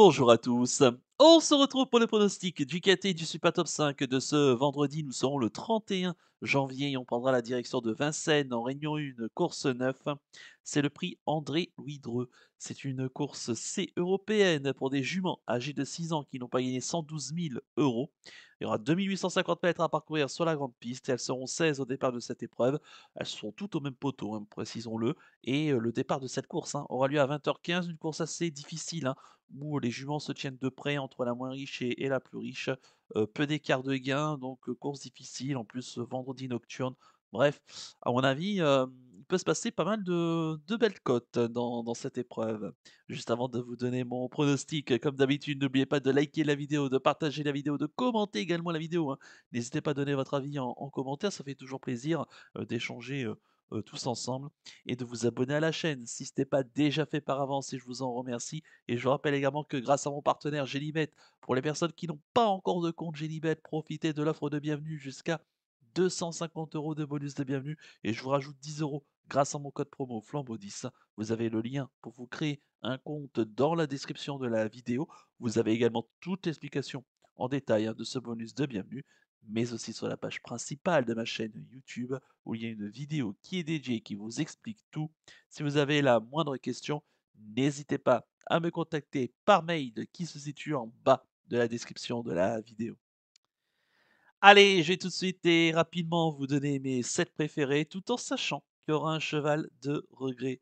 Bonjour à tous. On se retrouve pour le pronostic du KT du Super Top 5 de ce vendredi. Nous serons le 31 janvier et on prendra la direction de Vincennes en Réunion 1, course 9. C'est le prix André-Louis Dreux. C'est une course C européenne pour des juments âgés de 6 ans qui n'ont pas gagné 112 000 euros. Il y aura 2850 mètres à parcourir sur la grande piste. Elles seront 16 au départ de cette épreuve. Elles seront toutes au même poteau, hein, précisons-le. Et le départ de cette course aura lieu à 20h15, une course assez difficile, hein, où les juments se tiennent de près entre la moins riche et la plus riche. Peu d'écart de gain, donc course difficile, en plus, vendredi nocturne. Bref, à mon avis, il peut se passer pas mal de belles cotes dans cette épreuve. Juste avant de vous donner mon pronostic, comme d'habitude, n'oubliez pas de liker la vidéo, de partager la vidéo, de commenter également la vidéo, hein. N'hésitez pas à donner votre avis en commentaire, ça fait toujours plaisir, d'échanger, tous ensemble et de vous abonner à la chaîne si ce n'est pas déjà fait par avance et je vous en remercie. Et je vous rappelle également que grâce à mon partenaire Génibet, pour les personnes qui n'ont pas encore de compte Génibet, profitez de l'offre de bienvenue jusqu'à 250 euros de bonus de bienvenue et je vous rajoute 10 euros grâce à mon code promo Flambeau10. Vous avez le lien pour vous créer un compte dans la description de la vidéo. Vous avez également toute l'explication en détail, hein, de ce bonus de bienvenue, mais aussi sur la page principale de ma chaîne YouTube où il y a une vidéo qui est dédiée et qui vous explique tout. Si vous avez la moindre question, n'hésitez pas à me contacter par mail qui se situe en bas de la description de la vidéo. Allez, je vais tout de suite et rapidement vous donner mes 7 préférés tout en sachant qu'il y aura un cheval de regret.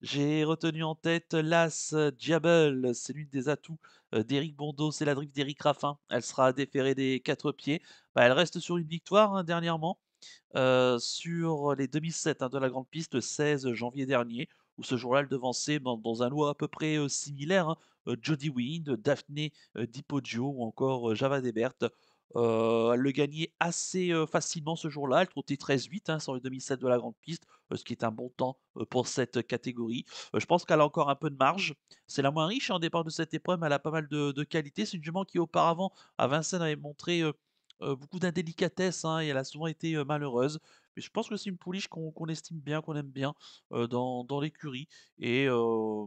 J'ai retenu en tête l'As Diable, c'est l'une des atouts d'Éric Bondeau, c'est la drift d'Éric Raffin. Elle sera déférée des 4 pieds. Bah, elle reste sur une victoire, hein, dernièrement, sur les 2007, hein, de la grande piste le 16 janvier dernier, où ce jour-là, elle devançait dans un lot à peu près similaire, hein, Jody Wind, Daphné Di Poggio ou encore Java Debert. Elle le gagnait assez facilement ce jour-là. Elle trottait 13,8, hein, sur les 2007 de la grande piste, ce qui est un bon temps pour cette catégorie. Je pense qu'elle a encore un peu de marge. C'est la moins riche, hein, au départ de cette épreuve, mais elle a pas mal de qualité. C'est une jument qui auparavant, à Vincennes, avait montré beaucoup d'indélicatesse, hein, et elle a souvent été malheureuse. Mais je pense que c'est une pouliche qu'on estime bien, qu'on aime bien dans l'écurie. Et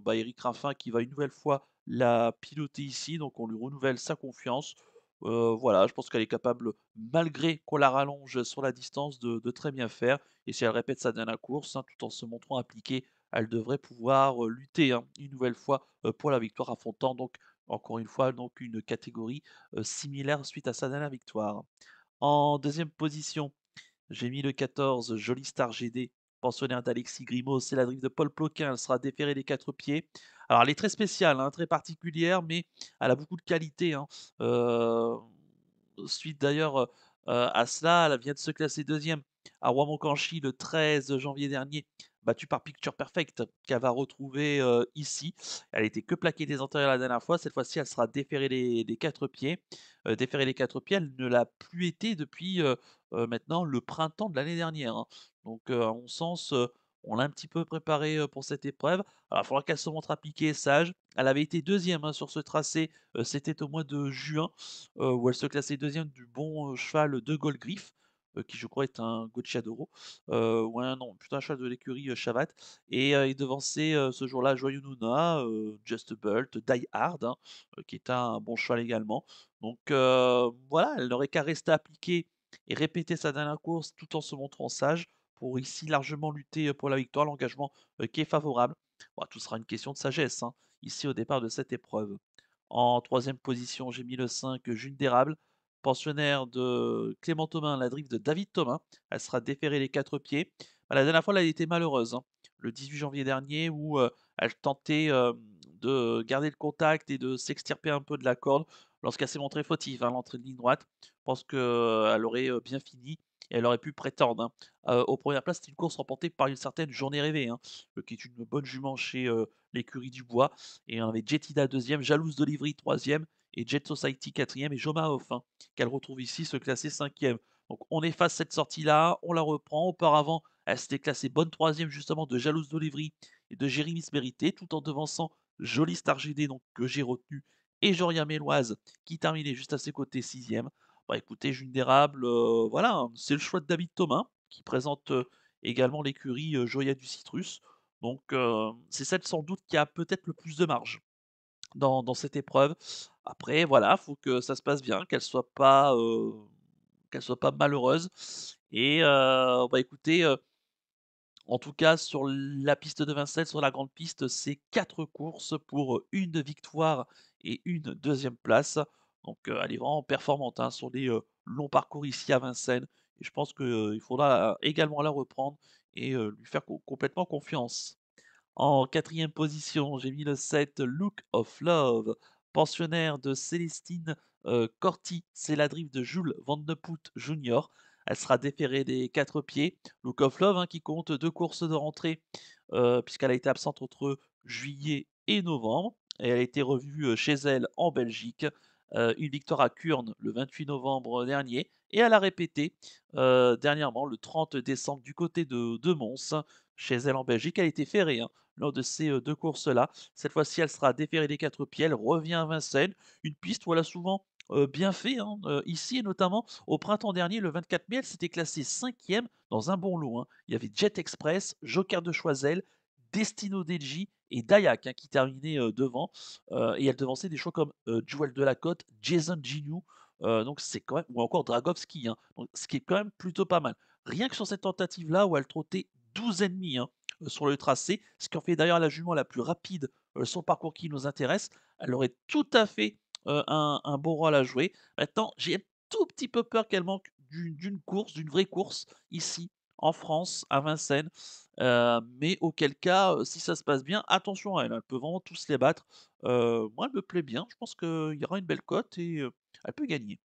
bah, Éric Raffin qui va une nouvelle fois la piloter ici, donc on lui renouvelle sa confiance. Voilà, je pense qu'elle est capable, malgré qu'on la rallonge sur la distance, de très bien faire. Et si elle répète sa dernière course, hein, tout en se montrant appliquée, elle devrait pouvoir lutter, hein, une nouvelle fois pour la victoire, affrontant donc encore une fois donc une catégorie similaire suite à sa dernière victoire. En deuxième position, j'ai mis le 14 Joli Star GD, pensionnaire d'Alexis Grimaud, c'est la drift de Paul Ploquin, elle sera déférée des 4 pieds. Alors elle est très spéciale, hein, très particulière, mais elle a beaucoup de qualité, hein. Heu, Suite d'ailleurs, à cela, elle vient de se classer deuxième à Roimoncamchy le 13 janvier dernier, battue par Picture Perfect, qu'elle va retrouver ici. Elle était que plaquée des antérieurs la dernière fois, cette fois-ci elle sera déférée des 4 pieds. Déférée des 4 pieds, elle ne l'a plus été depuis, maintenant le printemps de l'année dernière, hein. Donc, à mon sens, on l'a un petit peu préparée pour cette épreuve. Alors, il faudra qu'elle se montre appliquée et sage. Elle avait été deuxième, hein, sur ce tracé, c'était au mois de juin, où elle se classait deuxième du bon cheval de Goldgriff, qui je crois est un Gocciadoro, ou un non, plutôt un cheval de l'écurie Chavat. Et il devançait ce jour-là Joyeux Nuna, Just Bolt, Die Hard, hein, qui est un bon cheval également. Donc, voilà, elle n'aurait qu'à rester appliquée et répéter sa dernière course tout en se montrant sage pour ici largement lutter pour la victoire, l'engagement qui est favorable. Bon, tout sera une question de sagesse, hein, ici au départ de cette épreuve. En troisième position, j'ai mis le 5 June d'érable, pensionnaire de Clément Thomas, la drift de David Thomas. Elle sera déférée les 4 pieds. Bah, la dernière fois, elle a été malheureuse, hein, le 18 janvier dernier, où elle tentait de garder le contact et de s'extirper un peu de la corde lorsqu'elle s'est montrée fautive, hein, l'entrée de ligne droite. Je pense qu'elle aurait bien fini et elle aurait pu prétendre, hein, aux premières places. C'était une course remportée par une certaine Journée Rêvée, hein, qui est une bonne jument chez l'écurie du Bois. Et on avait Jetida deuxième, Jalouse d'Olivry troisième et Jet Society quatrième et Joma Off, hein, qu'elle retrouve ici se classer cinquième. Donc on efface cette sortie-là, on la reprend. Auparavant, elle s'était classée bonne troisième justement de Jalouse d'Olivry et de Jérémy Mérité, tout en devançant Jolie Star GD, donc que j'ai retenu, et Joria Méloise, qui terminait juste à ses côtés sixième. Bah écoutez, June d'érable, voilà, hein, c'est le choix de David Thomas, qui présente également l'écurie Joya du Citrus. Donc c'est celle sans doute qui a peut-être le plus de marge. dans cette épreuve. Après voilà, faut que ça se passe bien, qu'elle soit pas malheureuse et bah, écoutez, en tout cas sur la piste de Vincennes, sur la grande piste, c'est 4 courses pour, 1 victoire et une deuxième place. Donc, elle est vraiment performante, hein, sur les, longs parcours ici à Vincennes et je pense qu'il faudra également la reprendre et lui faire complètement confiance. En quatrième position, j'ai mis le 7 Look of Love, pensionnaire de Célestine, Corty. C'est la drift de Jules Van de Poel Jr. Elle sera déférée des 4 pieds. Look of Love, hein, qui compte 2 courses de rentrée, puisqu'elle a été absente entre juillet et novembre et elle a été revue, chez elle en Belgique. Une victoire à Kurn le 28 novembre dernier et elle a répété, dernièrement le 30 décembre du côté de Mons, chez elle en Belgique. Elle a été ferrée, hein, lors de ces, 2 courses-là. Cette fois-ci, elle sera déférée des 4 pieds, elle revient à Vincennes, une piste où elle a souvent, bien fait, hein, ici et notamment au printemps dernier, le 24 mai, elle s'était classée 5e dans un bon lot, hein. Il y avait Jet Express, Joker de Choiseul, Destino DJ et Dayak, hein, qui terminaient, devant, et elle devançait des choix comme, Joël Delacote, Jason Gignoux, donc c'est quand même ou encore Dragowski, hein, donc ce qui est quand même plutôt pas mal. Rien que sur cette tentative-là où elle trottait 12,5, hein, sur le tracé, ce qui en fait d'ailleurs la jument la plus rapide, sur le parcours qui nous intéresse. Elle aurait tout à fait, un bon rôle à jouer. Maintenant, j'ai un tout petit peu peur qu'elle manque d'une course, d'une vraie course ici en France, à Vincennes, mais auquel cas, si ça se passe bien, attention à elle, hein, elle peut vraiment tous les battre. Moi, elle me plaît bien, je pense qu'il y aura une belle cote et elle peut gagner.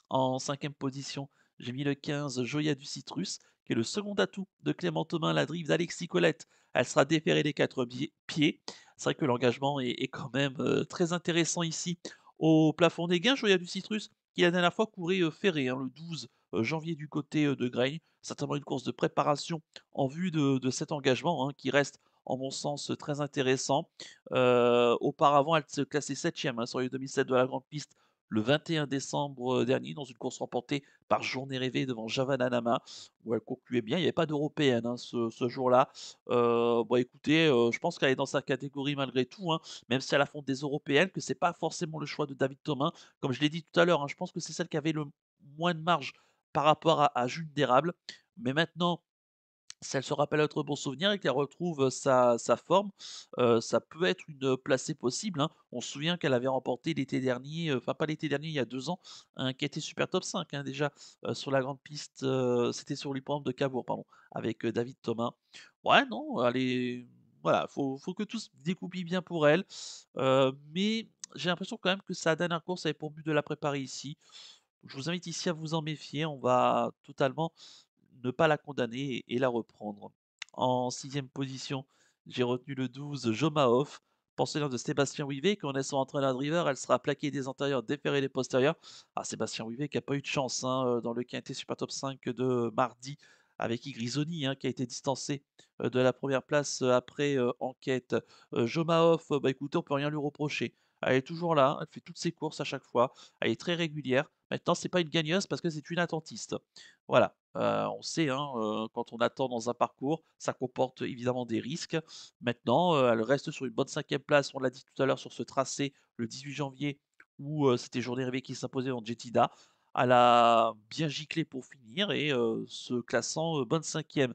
En cinquième position, j'ai mis le 15 Joya du Citrus, qui est le second atout de Clément Thomas, la drive d'Alexis Colette. Elle sera déférée des 4 pieds. C'est vrai que l'engagement est quand même très intéressant ici. Au plafond des gains, Joya du Citrus, qui la dernière fois courait ferré, hein, le 12 janvier du côté de Graigne. Certainement une course de préparation en vue de cet engagement, hein, qui reste, en mon sens, très intéressant. Auparavant, elle se classait 7e, hein, sur les 2007 de la grande piste le 21 décembre, dernier dans une course remportée par Journée Rêvée devant Javanana Nama, où elle concluait bien. Il n'y avait pas d'européenne, hein, ce jour-là. Bah, écoutez, je pense qu'elle est dans sa catégorie malgré tout, hein, même si elle affronte des européennes, que c'est pas forcément le choix de David Thomin. Comme je l'ai dit tout à l'heure, hein, je pense que c'est celle qui avait le moins de marge par rapport à June d'Érable. Mais maintenant si elle se rappelle notre bon souvenir et qu'elle retrouve, sa forme, ça peut être une, placée possible, hein. On se souvient qu'elle avait remporté l'été dernier, enfin pas l'été dernier, il y a 2 ans, un KT Super Top 5, hein, déjà, sur la grande piste, c'était sur l'hippodrome de Cabourg, pardon, avec, David Thomas. Ouais, non, elle est voilà, faut que tout se dégoupille bien pour elle, mais j'ai l'impression quand même que sa dernière course avait pour but de la préparer ici. Je vous invite ici à vous en méfier, on va totalement ne pas la condamner et la reprendre. En sixième position, j'ai retenu le 12 Jomaoff, pensionnaire de Sébastien Wivet. Quand on est son entraîneur driver, elle sera plaquée des antérieurs, déférée des postérieurs. Ah, Sébastien Wivet qui n'a pas eu de chance, hein, dans le quintet Super Top 5 de mardi avec Igrisoni, hein, qui a été distancé de la première place après enquête. Jomaoff, bah écoutez, on peut rien lui reprocher. Elle est toujours là, elle fait toutes ses courses à chaque fois, elle est très régulière. Maintenant, c'est pas une gagneuse parce que c'est une attentiste. Voilà, on sait, hein, quand on attend dans un parcours, ça comporte évidemment des risques. Maintenant, elle reste sur une bonne 5e place, on l'a dit tout à l'heure sur ce tracé le 18 janvier où, c'était Journée Rêvée qui s'imposait en Jetida. Elle a bien giclé pour finir et se classant, bonne 5e.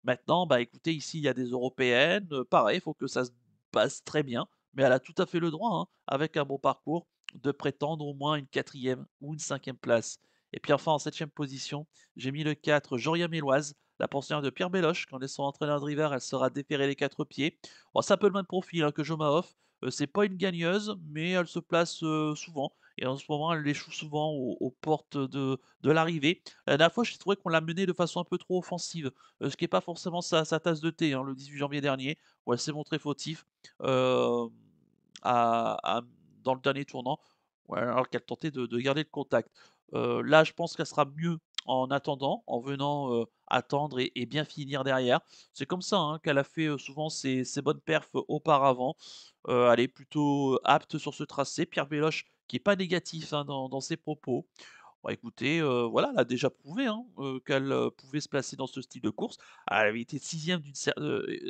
Maintenant, bah, écoutez, ici, il y a des européennes, pareil, il faut que ça se passe très bien, mais elle a tout à fait le droit, hein, avec un bon parcours, de prétendre au moins une 4e ou une 5e place. Et puis enfin, en 7e position, j'ai mis le 4 Joria Méloise, la pensionnaire de Pierre Belloche. Quand elle est son entraîneur driver, elle sera déférée les 4 pieds. Bon, c'est un peu le même profil, hein, que Jomaoff. C'est pas une gagneuse, mais elle se place souvent. Et en ce moment, elle échoue souvent aux portes de l'arrivée. La dernière fois, j'ai trouvé qu'on l'a menée de façon un peu trop offensive, ce qui est pas forcément sa tasse de thé, hein, le 18 janvier dernier, où elle s'est montrée fautif, hem, à dans le dernier tournant, ouais, alors qu'elle tentait de garder le contact. Là, je pense qu'elle sera mieux en attendant, en venant, attendre et bien finir derrière. C'est comme ça, hein, qu'elle a fait, souvent ses bonnes perfs auparavant. Elle est plutôt apte sur ce tracé. Pierre Belloche qui est pas négatif, hein, dans ses propos. Bah, écoutez, voilà, elle a déjà prouvé, hein, qu'elle, pouvait se placer dans ce style de course. Elle avait été 6e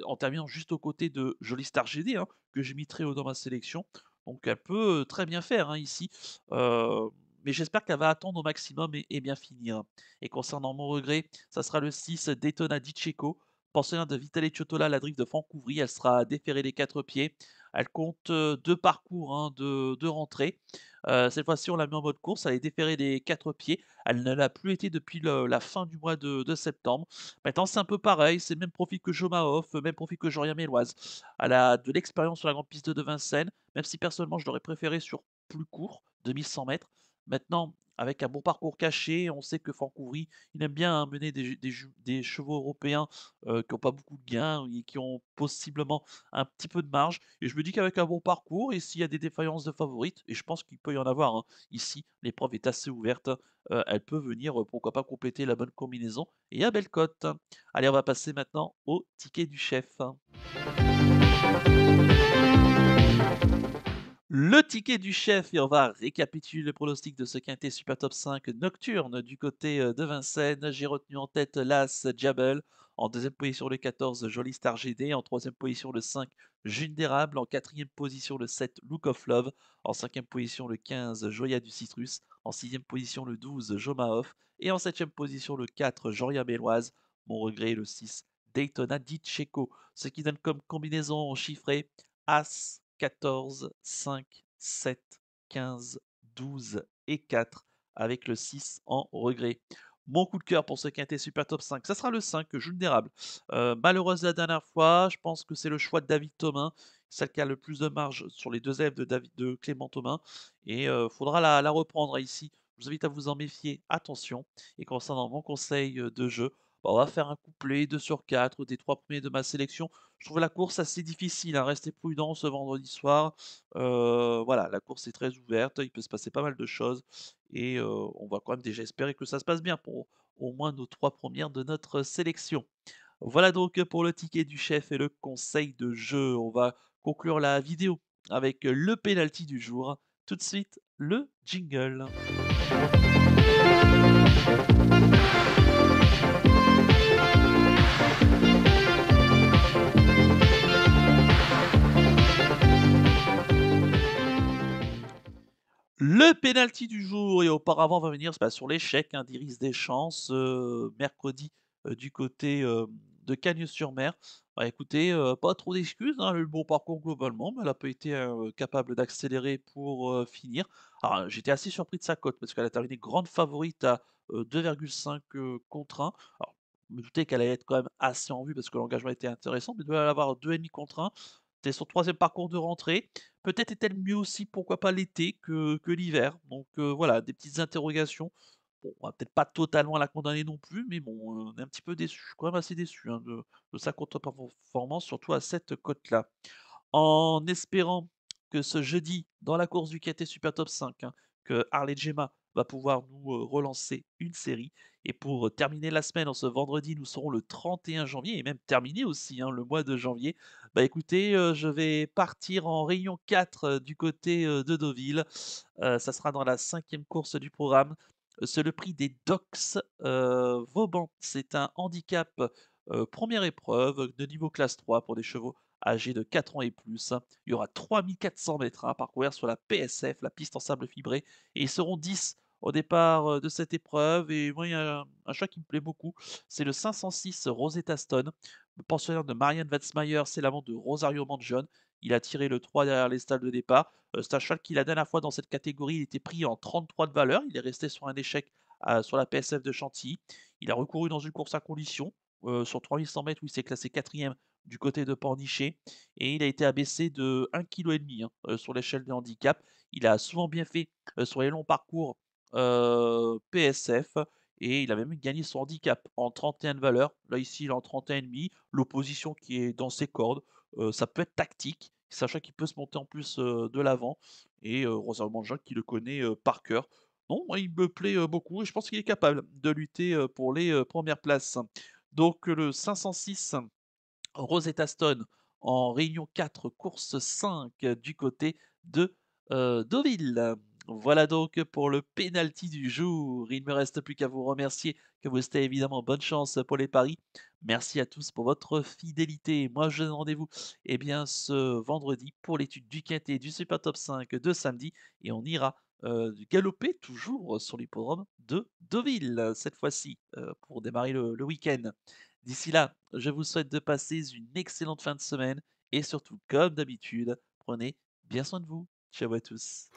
en terminant juste aux côtés de Jolie Star GD, hein, que j'ai mis très haut dans ma sélection. donc elle peut, très bien faire, hein, ici, heu, mais j'espère qu'elle va attendre au maximum et bien finir. Et concernant mon regret, ça sera le 6 Daytona di Cecco, pensionnaire de Vitaly Ciotola, la drift de Francouvry. Elle sera déférée des 4 pieds. Elle compte, 2 parcours, hein, de rentrée. Cette fois-ci, on l'a mis en mode course, elle est déférée des 4 pieds. Elle ne l'a plus été depuis la fin du mois de septembre. Maintenant, c'est un peu pareil, c'est le même profil que Jo Mahoff, même profil que Jorien Méloise. Elle a de l'expérience sur la grande piste de Vincennes, même si personnellement je l'aurais préféré sur plus court, 2 100 mètres. Maintenant, avec un bon parcours caché, on sait que Francouvry, il aime bien, hein, mener des chevaux européens, qui ont pas beaucoup de gains et qui ont possiblement un petit peu de marge. Et je me dis qu'avec un bon parcours et s'il y a des défaillances de favorites, et je pense qu'il peut y en avoir, hein, ici, l'épreuve est assez ouverte, elle peut venir, pourquoi pas compléter la bonne combinaison et à belle cote. Allez, on va passer maintenant au ticket du chef. Le ticket du chef et on va récapituler le pronostic de ce quintet Super Top 5 nocturne du côté, de Vincennes. J'ai retenu en tête l'As Diable, en deuxième position le 14 Joli Star GD, en troisième position le 5 June d'érable, en quatrième position le 7 Look of Love, en cinquième position le 15 Joya du Citrus, en sixième position le 12 Jomaoff et en septième position le 4 Joria Méloise. Mon regret le 6 Daytona Di Cecco, ce qui donne comme combinaison chiffrée As, 14, 5, 7, 15, 12 et 4 avec le 6 en regret. Mon coup de cœur pour ce quintet Super Top 5, ça sera le 5, Vulnérable. Malheureuse la dernière fois, je pense que c'est le choix de David Thomin, celle qui a le plus de marge sur les 2 élèves de Clément Thomin et faudra la reprendre ici. Je vous invite à vous en méfier, attention. Et concernant mon conseil, de jeu, bah, on va faire un couplet 2 sur 4 des 3 premiers de ma sélection. Je trouve la course assez difficile, hein, restez prudent ce vendredi soir. Voilà, la course est très ouverte, il peut se passer pas mal de choses et on va quand même déjà espérer que ça se passe bien pour au moins nos 3 premières de notre sélection. Voilà donc pour le ticket du chef et le conseil de jeu. On va conclure la vidéo avec le penalty du jour. Tout de suite, le jingle. Le penalty du jour et auparavant on va venir, bah, sur l'échec, hein, d'Iris Deschamps, mercredi, du côté, de Cagnes-sur-Mer. Bah, écoutez, pas trop d'excuses, hein, elle a eu le bon parcours globalement, mais elle a pas été, capable d'accélérer pour, finir. Alors, j'étais assez surpris de sa cote parce qu'elle a terminé grande favorite à, 2,5, contre 1. Alors, je me doutais qu'elle allait être quand même assez en vue parce que l'engagement était intéressant, mais de l'avoir 2,5 contre 1, c'était son troisième parcours de rentrée. Peut-être est-elle mieux aussi, pourquoi pas l'été que l'hiver. Donc voilà, des petites interrogations. Bon, on va peut-être pas totalement la condamner non plus, mais bon, on est un petit peu déçu. Je suis quand même assez déçu, hein, de sa contre-performance, surtout à cette cote-là. En espérant que ce jeudi, dans la course du KT Super Top 5, hein, que Harley Gemma va pouvoir nous, relancer une série et pour, terminer la semaine en ce vendredi, nous serons le 31 janvier et même terminer aussi, hein, le mois de janvier. Bah, écoutez, je vais partir en réunion 4, du côté, de Deauville. Ça sera dans la cinquième course du programme. C'est le prix des Docks, Vauban. C'est un handicap, 1re épreuve de niveau classe 3 pour des chevaux âgés de 4 ans et plus, hein. Il y aura 3 400 mètres à parcourir sur la PSF, la piste en sable fibré, et ils seront 10 au départ de cette épreuve. Et moi, il y a un chat qui me plaît beaucoup, c'est le 506 Rosetta Stone, le pensionnaire de Marianne Wetzmayer, c'est l'amant de Rosario Mangione. Il a tiré le 3 derrière les stalles de départ. C'est un cheval qui, la dernière fois dans cette catégorie, il était pris en 33 de valeur. Il est resté sur un échec sur la PSF de Chantilly. Il a recouru dans une course à condition sur 3 100 mètres où il s'est classé quatrième du côté de Pornichet et il a été abaissé de 1,5 kg, hein, sur l'échelle de handicap. Il a souvent bien fait, sur les longs parcours, PSF et il a même gagné son handicap en 31 de valeur. Là, ici, il est en 31,5. L'opposition qui est dans ses cordes, ça peut être tactique, sachant qu'il peut se monter en plus, de l'avant et Rosario Mangione qui le connaît, par cœur. Non, moi, il me plaît, beaucoup et je pense qu'il est capable de lutter, pour les, 1 places. Donc le 506 Rosetta Stone en réunion 4, course 5 du côté de, Deauville. Voilà donc pour le penalty du jour. Il ne me reste plus qu'à vous remercier, que vous souhaiter évidemment bonne chance pour les paris. Merci à tous pour votre fidélité. Moi, je donne rendez-vous ce vendredi pour l'étude du quintet du Super Top 5 de samedi et on ira galoper toujours sur l'hippodrome de Deauville cette fois-ci pour démarrer le week-end. D'ici là, je vous souhaite de passer une excellente fin de semaine et surtout, comme d'habitude, prenez bien soin de vous. Ciao à tous.